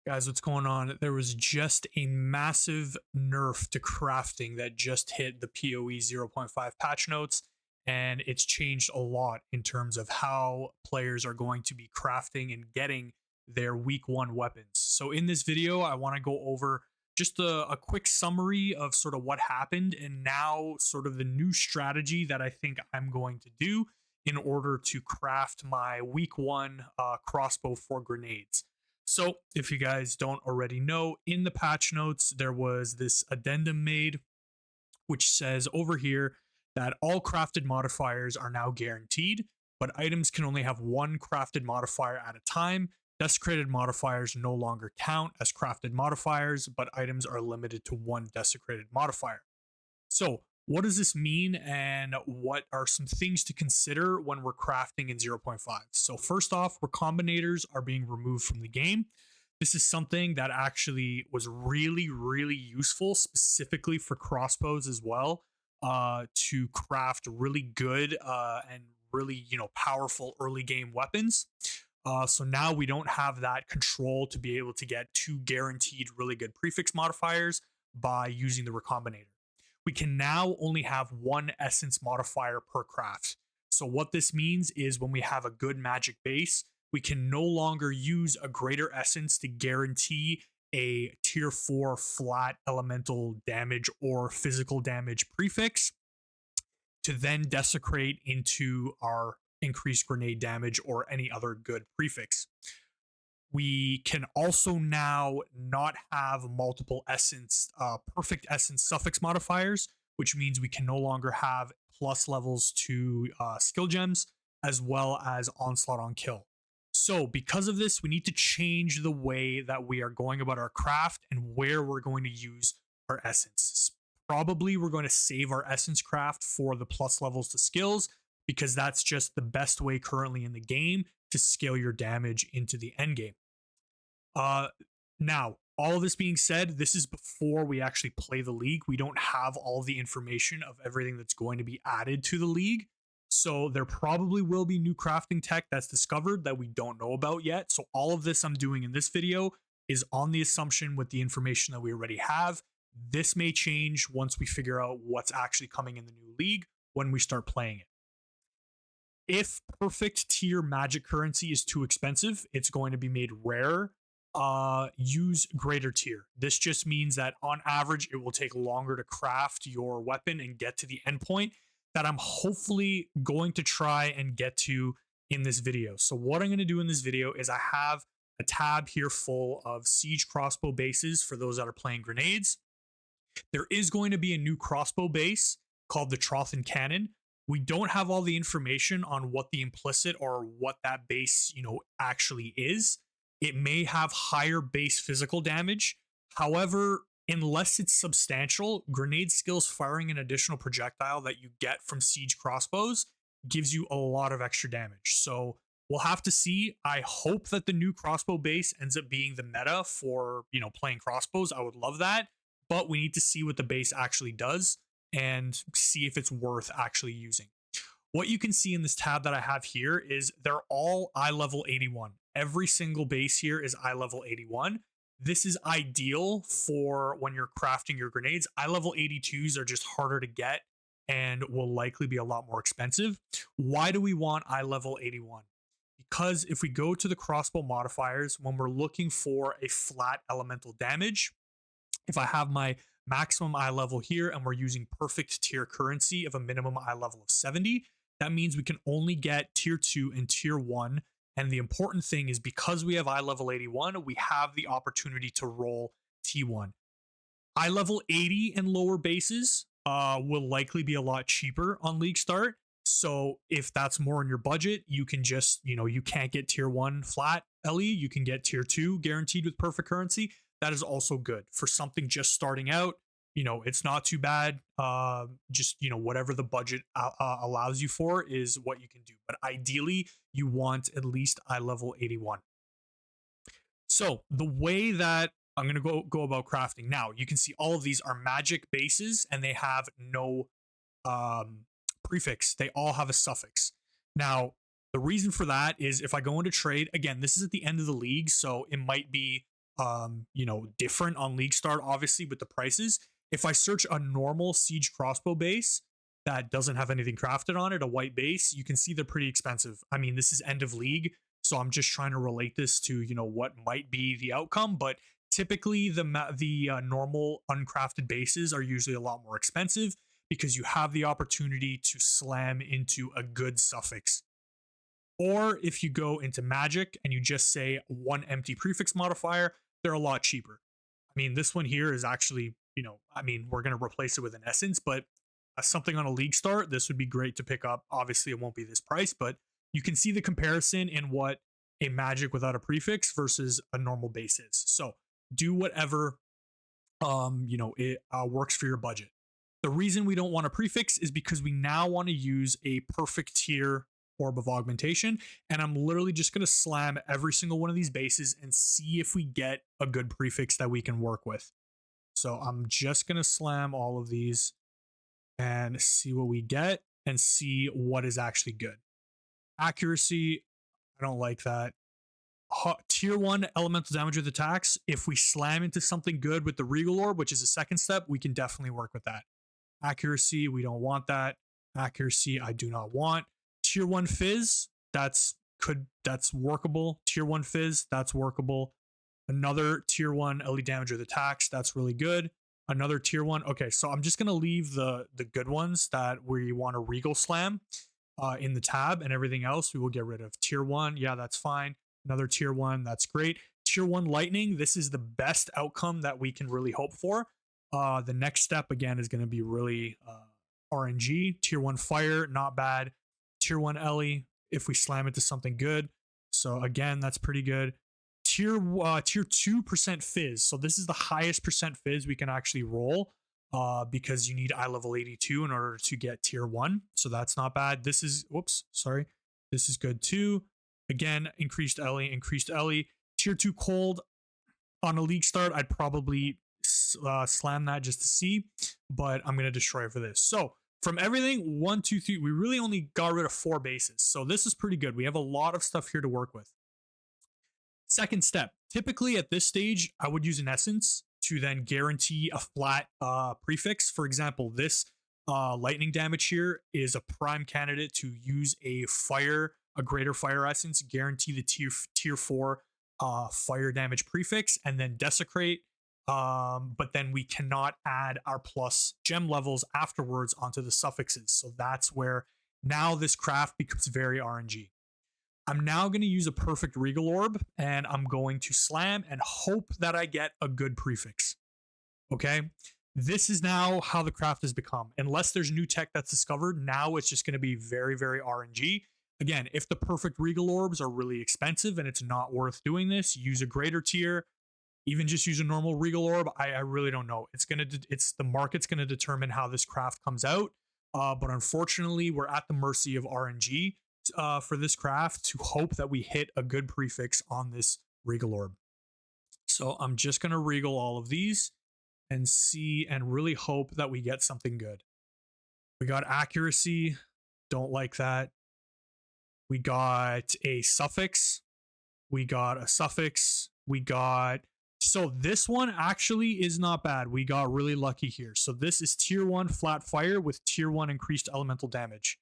Guys, what's going on? There was just a massive nerf to crafting that just hit the POE 0.5 patch notes, and it's changed a lot in terms of how players are going to be crafting and getting their week one weapons. So in this video, I want to go over just a quick summary of sort of what happened and now sort of the new strategy that I think I'm going to do in order to craft my week one crossbow for grenades. So, if you guys don't already know, in the patch notes, there was this addendum made, which says over here that all crafted modifiers are now guaranteed, but items can only have one crafted modifier at a time. Desecrated modifiers no longer count as crafted modifiers, but items are limited to one desecrated modifier. So, what does this mean, and what are some things to consider when we're crafting in 0.5? So first off, recombinators are being removed from the game. This is something that actually was really, really useful, specifically for crossbows as well, to craft really good and really, powerful early game weapons. So now we don't have that control to be able to get two guaranteed really good prefix modifiers by using the recombinator. We can now only have one essence modifier per craft. So what this means is when we have a good magic base, we can no longer use a greater essence to guarantee a tier 4 flat elemental damage or physical damage prefix to then desecrate into our increased grenade damage or any other good prefix. We can also now not have multiple essence, perfect essence suffix modifiers, which means we can no longer have plus levels to skill gems as well as onslaught on kill. So because of this, we need to change the way that we are going about our craft and where we're going to use our essence. Probably we're going to save our essence craft for the plus levels to skills, because that's just the best way currently in the game to scale your damage into the end game. Now, all of this being said, this is before we actually play the league. We don't have all the information of everything that's going to be added to the league. So there probably will be new crafting tech that's discovered that we don't know about yet. So all of this I'm doing in this video is on the assumption with the information that we already have. This may change once we figure out what's actually coming in the new league when we start playing it. If perfect tier magic currency is too expensive, it's going to be made rare. Use greater tier. This just means that on average, it will take longer to craft your weapon and get to the endpoint that I'm hopefully going to try and get to in this video. So what I'm going to do in this video is I have a tab here full of siege crossbow bases for those that are playing grenades. There is going to be a new crossbow base called the Trothan Cannon. We don't have all the information on what the implicit or what that base, actually is. It may have higher base physical damage. However, unless it's substantial, grenade skills firing an additional projectile that you get from siege crossbows gives you a lot of extra damage. So we'll have to see. I hope that the new crossbow base ends up being the meta for, playing crossbows. I would love that, but we need to see what the base actually does and see if it's worth actually using. What you can see in this tab that I have here is they're all iLVL 81. Every single base here is iLVL 81. This is ideal for when you're crafting your grenades. iLVL 82s are just harder to get and will likely be a lot more expensive. Why do we want iLVL 81? Because if we go to the crossbow modifiers, when we're looking for a flat elemental damage, if I have my maximum eye level here and we're using perfect tier currency of a minimum eye level of 70, that means we can only get tier 2 and tier 1. And the important thing is, because we have iLVL 81, we have the opportunity to roll T1. iLVL 80 and lower bases will likely be a lot cheaper on league start. So if that's more in your budget, you can just, you can't get tier 1 flat LE, you can get tier 2 guaranteed with perfect currency. That is also good for something just starting out. It's not too bad. Just, whatever the budget allows you for is what you can do. But ideally, you want at least iLVL 81. So the way that I'm going to go about crafting now, you can see all of these are magic bases and they have no prefix. They all have a suffix. Now, the reason for that is if I go into trade, again, this is at the end of the league, so it might be different on League Start, obviously, with the prices. If I search a normal siege crossbow base that doesn't have anything crafted on it, a white base, you can see they're pretty expensive. I mean, this is end of league, so I'm just trying to relate this to what might be the outcome. But typically, the normal uncrafted bases are usually a lot more expensive because you have the opportunity to slam into a good suffix. Or if you go into Magic and you just say one empty prefix modifier, they're a lot cheaper. I mean, this one here is actually, we're going to replace it with an essence, but something on a League Start, this would be great to pick up. Obviously, it won't be this price, but you can see the comparison in what a Magic without a prefix versus a normal base is. So do whatever, it works for your budget. The reason we don't want a prefix is because we now want to use a perfect tier orb of augmentation, and I'm literally just going to slam every single one of these bases and see if we get a good prefix that we can work with. So I'm just going to slam all of these and see what we get and see what is actually good. Accuracy, I don't like that. Tier 1 elemental damage with attacks, if we slam into something good with the Regal Orb, which is a second step, we can definitely work with that. Accuracy, we don't want that. Accuracy, I do not want. Tier 1 Fizz, that's workable. Tier 1 Fizz, that's workable. Another Tier 1 elite damage with attacks, that's really good. Another Tier 1. Okay, so I'm just going to leave the good ones that we want to Regal Slam in the tab, and everything else we will get rid of. Tier 1, yeah, that's fine. Another Tier 1, that's great. Tier 1 Lightning, this is the best outcome that we can really hope for. The next step, again, is going to be really RNG. Tier 1 Fire, not bad. Tier 1 Ellie, if we slam it to something good. So again, that's pretty good. Tier 2% Fizz. So this is the highest percent Fizz we can actually roll because you need iLevel 82 in order to get Tier 1. So that's not bad. This is, this is good too. Again, increased Ellie. Tier 2 Cold. On a League Start, I'd probably slam that just to see, but I'm going to destroy it for this. So from everything, 1, 2, 3, we really only got rid of 4 bases. So this is pretty good. We have a lot of stuff here to work with. Second step, typically at this stage, I would use an essence to then guarantee a flat prefix. For example, this lightning damage here is a prime candidate to use a greater fire essence, guarantee the tier 4 fire damage prefix, and then desecrate. But then we cannot add our plus gem levels afterwards onto the suffixes. So that's where now this craft becomes very RNG. I'm now going to use a perfect Regal Orb, and I'm going to slam and hope that I get a good prefix. Okay? This is now how the craft has become. Unless there's new tech that's discovered, now it's just going to be very, very RNG. Again, if the perfect Regal Orbs are really expensive and it's not worth doing this, use a greater tier. Even just use a normal Regal Orb. I really don't know. The market's gonna determine how this craft comes out. But unfortunately, we're at the mercy of RNG for this craft to hope that we hit a good prefix on this Regal Orb. So I'm just gonna Regal all of these and see and really hope that we get something good. We got accuracy. Don't like that. We got a suffix. So this one actually is not bad. We got really lucky here. So this is tier 1 flat fire with tier 1 increased elemental damage.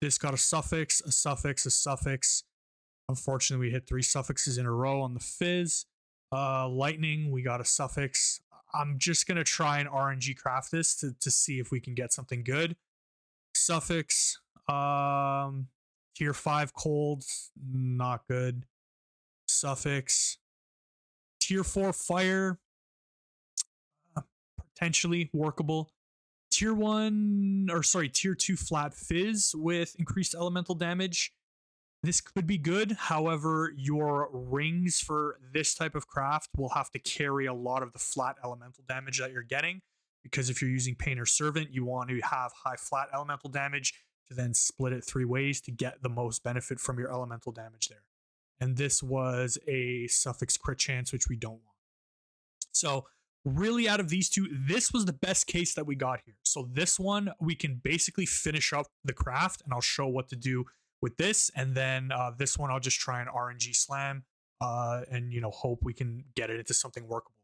This got a suffix. Unfortunately, we hit 3 suffixes in a row on the Fizz. Lightning, we got a suffix. I'm just going to try and RNG craft this to see if we can get something good. Suffix. Tier 5 cold, not good. Suffix. Tier 4 fire, potentially workable. Tier 2 flat Fizz with increased elemental damage. This could be good. However, your rings for this type of craft will have to carry a lot of the flat elemental damage that you're getting, because if you're using Painter Servant, you want to have high flat elemental damage to then split it 3 ways to get the most benefit from your elemental damage there. And this was a suffix crit chance, which we don't want. So really out of these two, this was the best case that we got here. So this one, we can basically finish up the craft, and I'll show what to do with this. And then this one, I'll just try and RNG slam and hope we can get it into something workable.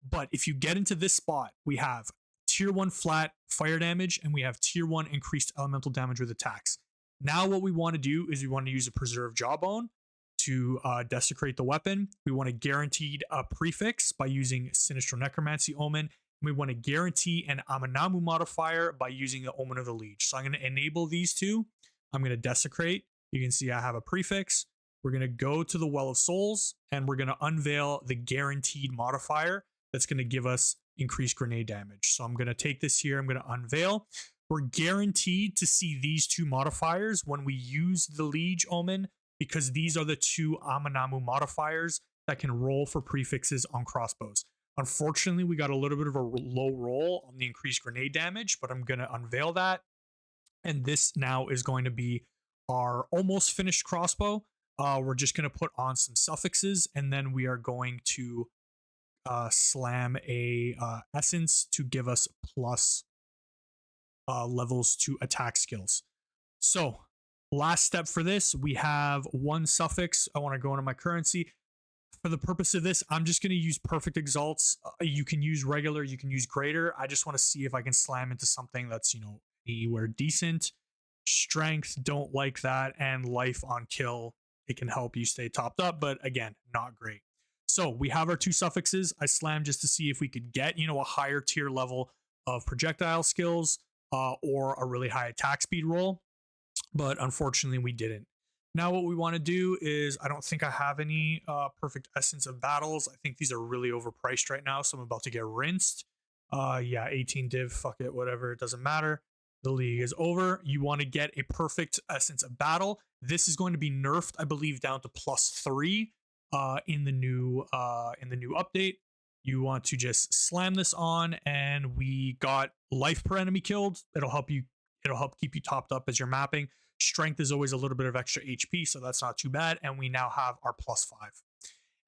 But if you get into this spot, we have tier 1 flat fire damage and we have tier 1 increased elemental damage with attacks. Now what we want to do is we want to use a preserved jawbone to desecrate the weapon. We want to guarantee a prefix by using Sinistral Necromancy Omen. We want to guarantee an Amanamu modifier by using the Omen of the Liege. So I'm going to enable these two. I'm going to desecrate. You can see I have a prefix. We're going to go to the Well of Souls and we're going to unveil the guaranteed modifier that's going to give us increased grenade damage. So I'm going to take this here. I'm going to unveil. We're guaranteed to see these two modifiers when we use the Liege Omen, because these are the two Amanamu modifiers that can roll for prefixes on crossbows. Unfortunately, we got a little bit of a low roll on the increased grenade damage, but I'm going to unveil that. And this now is going to be our almost finished crossbow. We're just going to put on some suffixes, and then we are going to slam a essence to give us plus levels to attack skills. So last step for this, we have one suffix. I want to go into my currency. For the purpose of this, I'm just going to use perfect exalts. You can use regular, you can use greater. I just want to see if I can slam into something that's, anywhere decent. Strength, don't like that. And life on kill, it can help you stay topped up, but again, not great. So we have our two suffixes. I slammed just to see if we could get, a higher tier level of projectile skills or a really high attack speed roll. But unfortunately, we didn't. Now what we want to do is, I don't think I have any perfect essence of battles. I think these are really overpriced right now, so I'm about to get rinsed. Yeah, 18 div, fuck it, whatever, it doesn't matter. The league is over. You want to get a perfect essence of battle. This is going to be nerfed, I believe, down to +3 in the new update. You want to just slam this on, and we got life per enemy killed. It'll help keep you topped up as you're mapping. Strength is always a little bit of extra HP, so that's not too bad. And we now have our +5.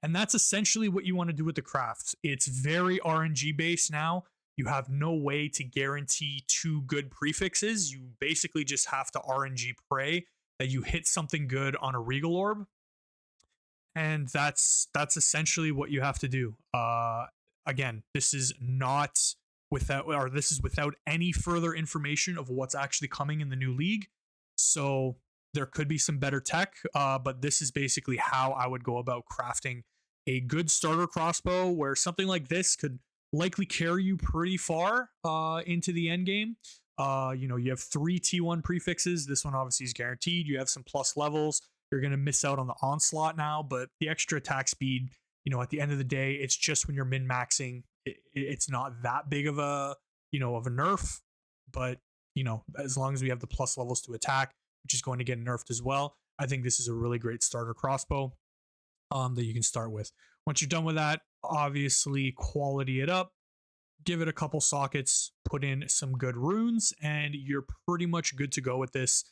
And that's essentially what you want to do with the crafts. It's very RNG based now. You have no way to guarantee 2 good prefixes. You basically just have to RNG pray that you hit something good on a Regal Orb. And that's essentially what you have to do. Again, this is without any further information of what's actually coming in the new league. So there could be some better tech, but this is basically how I would go about crafting a good starter crossbow, where something like this could likely carry you pretty far into the end game. You have 3 T1 prefixes. This one obviously is guaranteed. You have some plus levels. You're going to miss out on the onslaught now, but the extra attack speed, at the end of the day, it's just when you're min-maxing, it's not that big of a nerf, but as long as we have the plus levels to attack, which is going to get nerfed as well, I think this is a really great starter crossbow that you can start with. Once you're done with that, obviously quality it up, give it a couple sockets, put in some good runes, and you're pretty much good to go with this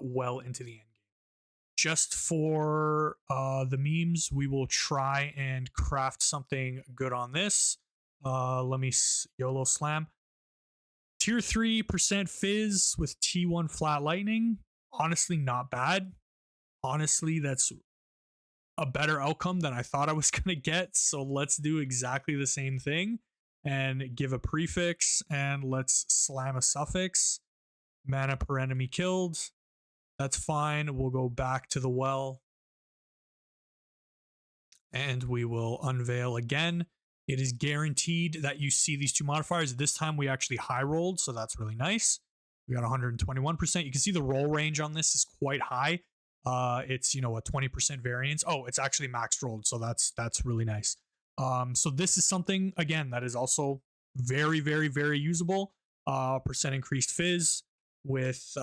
well into the end game. Just for the memes, we will try and craft something good on this. Let me YOLO slam. Tier 3% fizz with T1 flat lightning. Honestly, not bad. Honestly, that's a better outcome than I thought I was going to get. So let's do exactly the same thing and give a prefix, and let's slam a suffix. Mana per enemy killed. That's fine. We'll go back to the well and we will unveil again. It is guaranteed that you see these two modifiers. This time we actually high rolled, so that's really nice. We got 121%. You can see the roll range on this is quite high. It's a 20% variance. Oh, it's actually max rolled, so that's really nice. So this is something, again, that is also very, very, very usable. Percent increased fizz with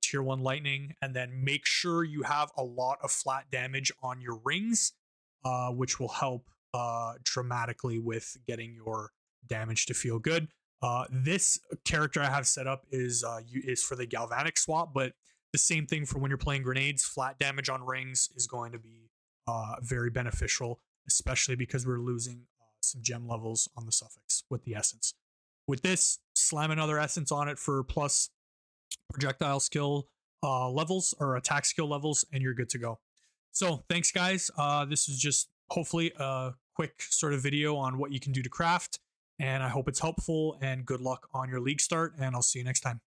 tier 1 lightning, and then make sure you have a lot of flat damage on your rings, which will help dramatically with getting your damage to feel good. This character I have set up is for the galvanic swap, but the same thing for when you're playing grenades. Flat damage on rings is going to be very beneficial, especially because we're losing some gem levels on the suffix with the essence. With this, slam another essence on it for plus projectile skill levels or attack skill levels, and you're good to go. So thanks, guys. This is just hopefully a quick sort of video on what you can do to craft. And I hope it's helpful, and good luck on your league start. And I'll see you next time.